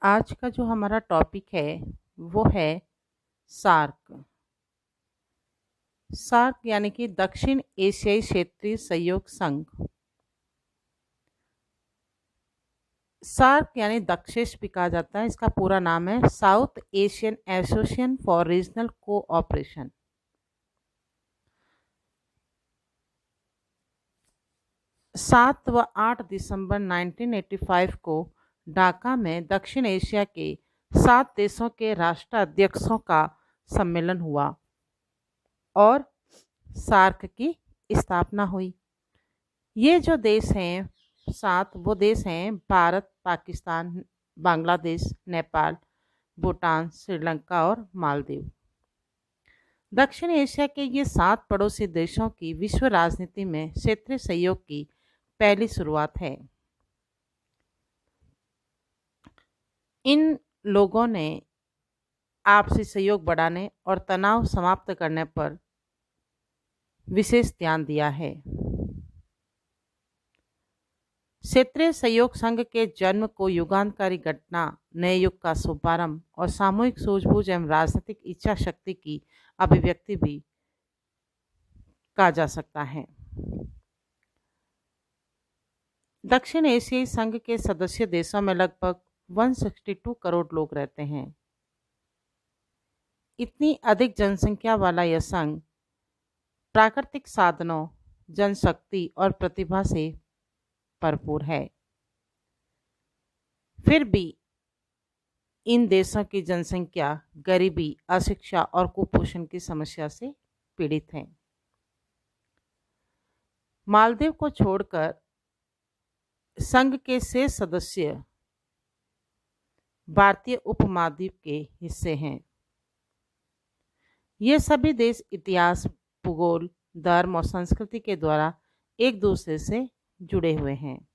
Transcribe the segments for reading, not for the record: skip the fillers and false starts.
आज का जो हमारा टॉपिक है वो है सार्क। सार्क यानी कि दक्षिण एशियाई क्षेत्रीय सहयोग संघ। सार्क यानी दक्षेश भी कहा जाता है। इसका पूरा नाम है south Asian association for regional cooperation. सात व 8 दिसंबर 1985 को ढाका में दक्षिण एशिया के 7 देशों के राष्ट्राध्यक्षों का सम्मेलन हुआ और सार्क की स्थापना हुई। ये जो देश हैं 7, वो देश हैं भारत, पाकिस्तान, बांग्लादेश, नेपाल, भूटान, श्रीलंका और मालदीव। दक्षिण एशिया के ये 7 पड़ोसी देशों की विश्व राजनीति में क्षेत्रीय सहयोग की पहली शुरुआत है। इन लोगों ने आपसी सहयोग बढ़ाने और तनाव समाप्त करने पर विशेष ध्यान दिया है। क्षेत्रीय सहयोग संघ के जन्म को युगांतकारी घटना, नए युग का शुभारंभ और सामूहिक सूझबूझ एवं राजनीतिक इच्छा शक्ति की अभिव्यक्ति भी कहा जा सकता है। दक्षिण एशियाई संघ के सदस्य देशों में लगभग 162 करोड़ लोग रहते हैं। इतनी अधिक जनसंख्या वाला यह संघ प्राकृतिक साधनों, जनशक्ति और प्रतिभा से भरपूर है। फिर भी इन देशों की जनसंख्या गरीबी, अशिक्षा और कुपोषण की समस्या से पीड़ित है। मालदीव को छोड़कर संघ के शेष सदस्य भारतीय उपमहाद्वीप के हिस्से हैं। ये सभी देश इतिहास, भूगोल, धर्म और संस्कृति के द्वारा एक दूसरे से जुड़े हुए हैं।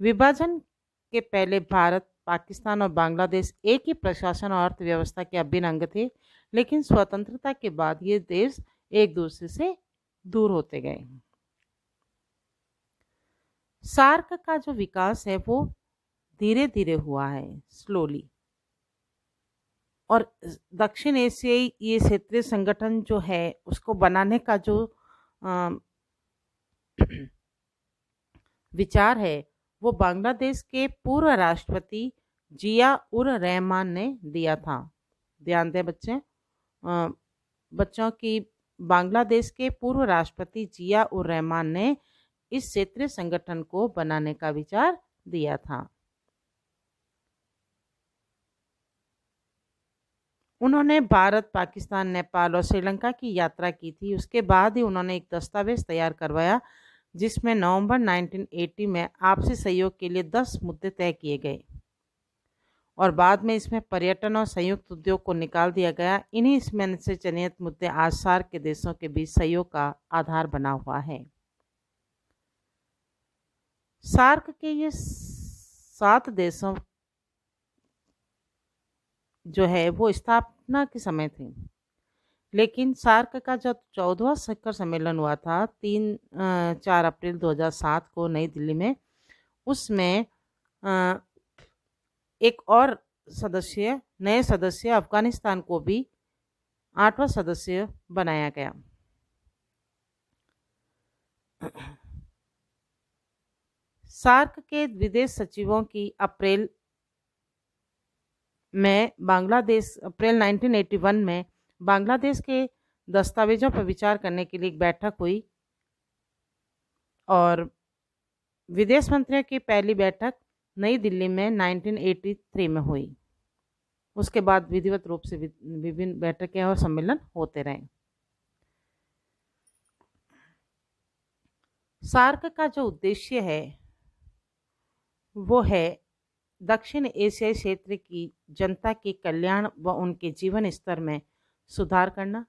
विभाजन के पहले भारत, पाकिस्तान और बांग्लादेश एक ही प्रशासन और अर्थव्यवस्था के अभिन्न अंग थे, लेकिन स्वतंत्रता के बाद ये देश एक दूसरे से दूर होते गए। सार्क का जो विकास है वो धीरे धीरे हुआ है, स्लोली। और दक्षिण एशियाई ये क्षेत्रीय संगठन जो है उसको बनाने का जो विचार है वो बांग्लादेश के पूर्व राष्ट्रपति जिया उर रहमान ने दिया था। ध्यान दें बच्चों की बांग्लादेश के पूर्व राष्ट्रपति जिया उर रहमान ने इस क्षेत्रीय संगठन को बनाने का विचार दिया था। उन्होंने भारत, पाकिस्तान, नेपाल और श्रीलंका की यात्रा की थी। उसके बाद ही उन्होंने एक दस्तावेज तैयार करवाया जिसमें नवंबर 1980 में आपसी सहयोग के लिए 10 मुद्दे तय किए गए और बाद में इसमें पर्यटन और संयुक्त उद्योग को निकाल दिया गया। इन्हीं इसमें से चयनित मुद्दे आज सार्क के देशों के बीच सहयोग का आधार बना हुआ है। सार्क के ये 7 देशों जो है वो स्थापना के समय थे, लेकिन सार्क का जब 14वां शिखर सम्मेलन हुआ था 4 अप्रैल 2007 को नई दिल्ली में, उसमें एक और नए सदस्य अफगानिस्तान को भी 8वां सदस्य बनाया गया। सार्क के विदेश सचिवों की अप्रैल 1981 में बांग्लादेश के दस्तावेजों पर विचार करने के लिए एक बैठक हुई और विदेश मंत्रियों की पहली बैठक नई दिल्ली में 1983 में हुई। उसके बाद विधिवत रूप से विभिन्न बैठकें और सम्मेलन होते रहे। सार्क का जो उद्देश्य है वो है दक्षिण एशियाई क्षेत्र की जनता के कल्याण व उनके जीवन स्तर में सुधार करना,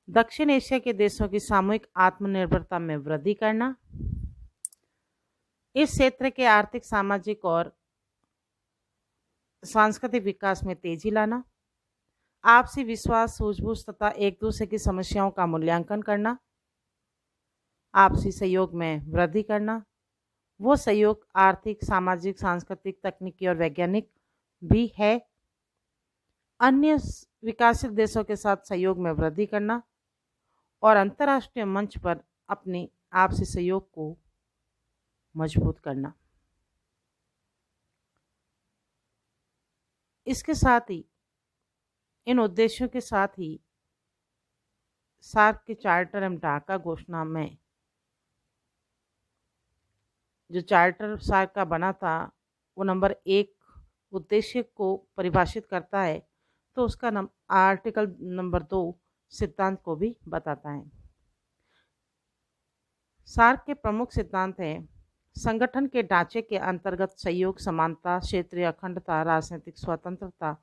दक्षिण एशिया के देशों की सामूहिक आत्मनिर्भरता में वृद्धि करना, इस क्षेत्र के आर्थिक, सामाजिक और सांस्कृतिक विकास में तेजी लाना, आपसी विश्वास, सूझबूझ तथा एक दूसरे की समस्याओं का मूल्यांकन करना, आपसी सहयोग में वृद्धि करना वो सहयोग आर्थिक, सामाजिक, सांस्कृतिक, तकनीकी और वैज्ञानिक भी है। अन्य विकसित देशों के साथ सहयोग में वृद्धि करना और अंतर्राष्ट्रीय मंच पर अपने आपसी सहयोग को मजबूत करना। इसके साथ ही, इन उद्देश्यों के साथ ही सार्क के चार्टर एवं ढाका घोषणा में जो चार्टर सार्क का बना था, वो नंबर 1 उद्देश्य को परिभाषित करता है, तो उसका आर्टिकल नंबर 2 सिद्धांत को भी बताता है। सार्क के प्रमुख सिद्धांत हैं: संगठन के ढांचे के अंतर्गत सहयोग, समानता, क्षेत्रीय अखंडता, राजनीतिक स्वतंत्रता,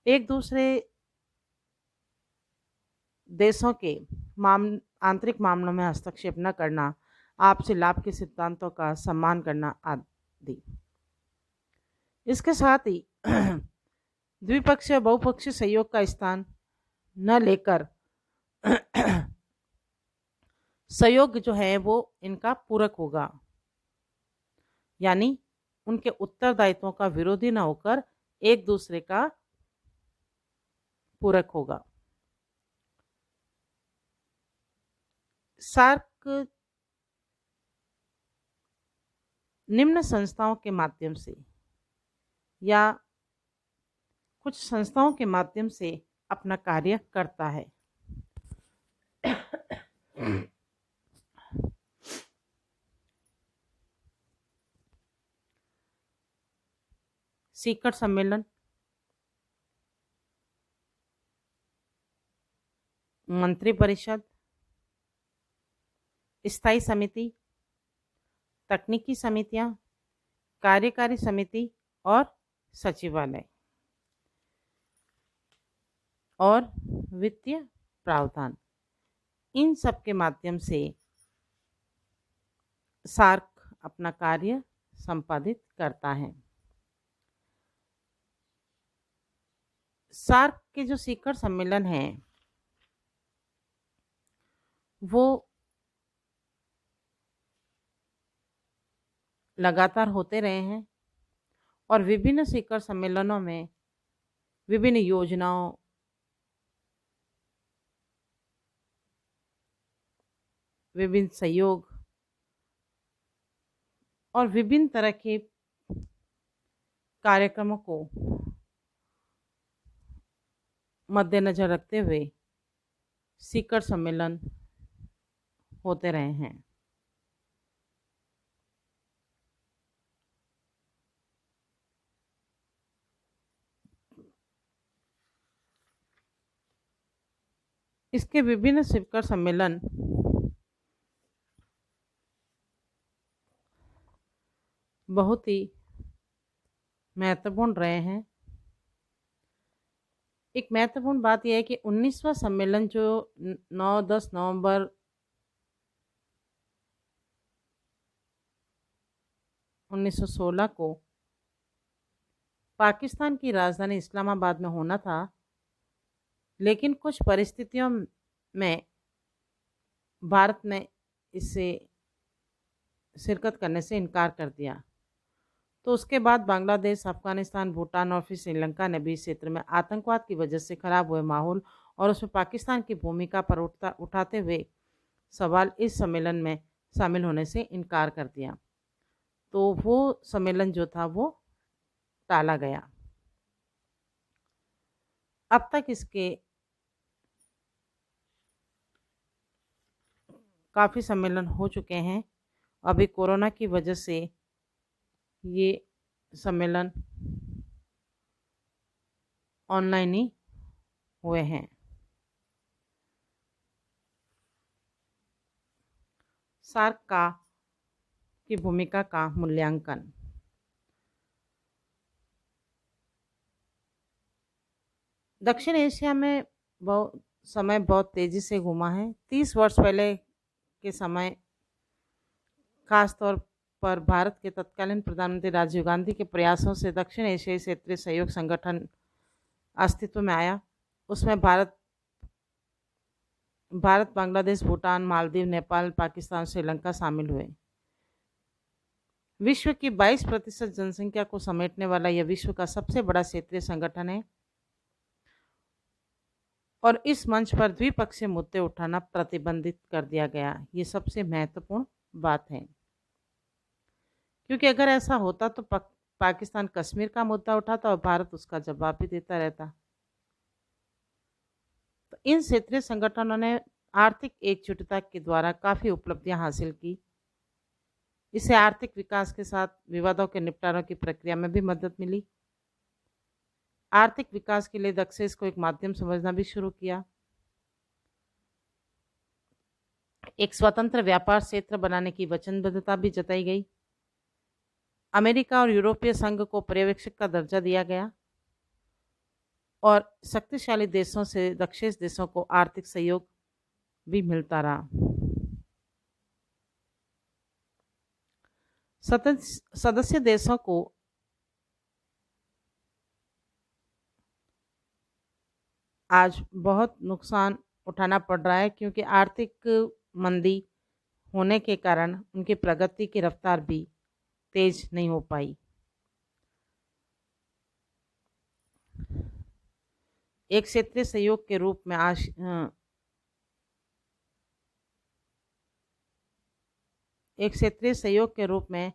एक दूसरे देशों के आंतरिक मामलों में हस्तक्षेप न करना, आपसी लाभ के सिद्धांतों का सम्मान करना आदि। इसके साथ ही द्विपक्षीय बहुपक्षीय सहयोग का स्थान न लेकर सहयोग जो है वो इनका पूरक होगा, यानी उनके उत्तरदायित्वों का विरोधी न होकर एक दूसरे का पूरक होगा। सार्क निम्न संस्थाओं के माध्यम से या कुछ संस्थाओं के माध्यम से अपना कार्य करता है। शिखर सम्मेलन, मंत्रिपरिषद, स्थायी समिति, तकनीकी समितियां, कार्यकारी समिति और सचिवालय, और वित्तीय प्रावधान, इन सब के माध्यम से सार्क अपना कार्य संपादित करता है। सार्क के जो शिखर सम्मेलन हैं वो लगातार होते रहे हैं और विभिन्न शिखर सम्मेलनों में विभिन्न योजनाओं, विभिन्न सहयोग और विभिन्न तरह के कार्यक्रमों को मद्देनजर रखते हुए शिखर सम्मेलन होते रहे हैं। इसके विभिन्न शिखर सम्मेलन बहुत ही महत्वपूर्ण रहे हैं। एक महत्वपूर्ण बात यह है कि 19वां सम्मेलन जो 9-10 नवंबर 1916 को पाकिस्तान की राजधानी इस्लामाबाद में होना था, लेकिन कुछ परिस्थितियों में भारत ने इससे शिरकत करने से इनकार कर दिया। तो उसके बाद बांग्लादेश, अफगानिस्तान, भूटान और फिर श्रीलंका ने भी इस क्षेत्र में आतंकवाद की वजह से खराब हुए माहौल और उसमें पाकिस्तान की भूमिका पर उठाते हुए सवाल इस सम्मेलन में शामिल होने से इनकार कर दिया। तो वो सम्मेलन जो था वो टाला गया। अब तक इसके काफ़ी सम्मेलन हो चुके हैं। अभी कोरोना की वजह से ये सम्मेलन ऑनलाइन ही हुए हैं। सार्क की भूमिका का मूल्यांकन। दक्षिण एशिया में समय बहुत तेज़ी से घूमा है। 30 वर्ष पहले के समय खास तौर पर भारत के तत्कालीन प्रधानमंत्री राजीव गांधी के प्रयासों से दक्षिण एशियाई क्षेत्रीय सहयोग संगठन अस्तित्व में आया। उसमें भारत, बांग्लादेश, भूटान, मालदीव, नेपाल, पाकिस्तान, श्रीलंका शामिल हुए। विश्व की 22% जनसंख्या को समेटने वाला यह विश्व का सबसे बड़ा क्षेत्रीय संगठन है और इस मंच पर द्विपक्षीय मुद्दे उठाना प्रतिबंधित कर दिया गया। ये सबसे महत्वपूर्ण बात है, क्योंकि अगर ऐसा होता तो पाकिस्तान कश्मीर का मुद्दा उठाता और भारत उसका जवाब भी देता रहता। तो इन क्षेत्रीय संगठनों ने आर्थिक एकजुटता के द्वारा काफ़ी उपलब्धियां हासिल की। इससे आर्थिक विकास के साथ विवादों के निपटारों की प्रक्रिया में भी मदद मिली। आर्थिक विकास के लिए दक्षेस को एक माध्यम समझना भी शुरू किया। एक स्वतंत्र व्यापार क्षेत्र बनाने की वचनबद्धता भी जताई गई। अमेरिका और यूरोपीय संघ को पर्यवेक्षक का दर्जा दिया गया और शक्तिशाली देशों से दक्षेस देशों को आर्थिक सहयोग भी मिलता रहा। सदस्य देशों को आज बहुत नुकसान उठाना पड़ रहा है, क्योंकि आर्थिक मंदी होने के कारण उनकी प्रगति की रफ्तार भी तेज नहीं हो पाई। एक क्षेत्रीय सहयोग के रूप में एक क्षेत्रीय सहयोग के रूप में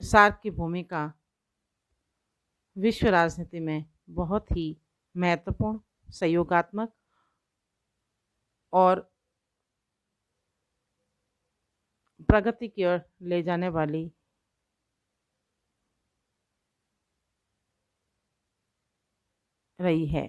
सार्क की भूमिका विश्व राजनीति में बहुत ही महत्वपूर्ण, सहयोगात्मक और प्रगति की ओर ले जाने वाली रही है।